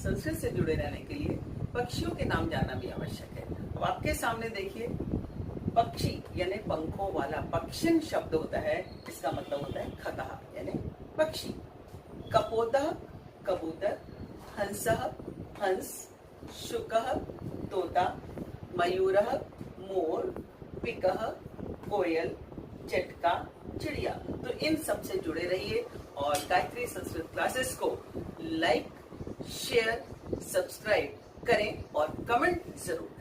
संस्कृत से जुड़े रहने के लिए पक्षियों के नाम जानना भी आवश्यक है। अब आपके सामने देखिए, पक्षी यानी पंखों वाला, पक्षिन शब्द होता है, इसका मतलब होता है खगः यानी पक्षी। कपोतः कबूतर, हंसः हंस, शुकः तोता, मयूरः मोर, पिकः कोयल, चटका चिड़िया। तो इन सब से जुड़े रहिए और गायत्री संस्कृत क्लासेस को लाइक, शेयर, सब्सक्राइब करें और कमेंट जरूर करें।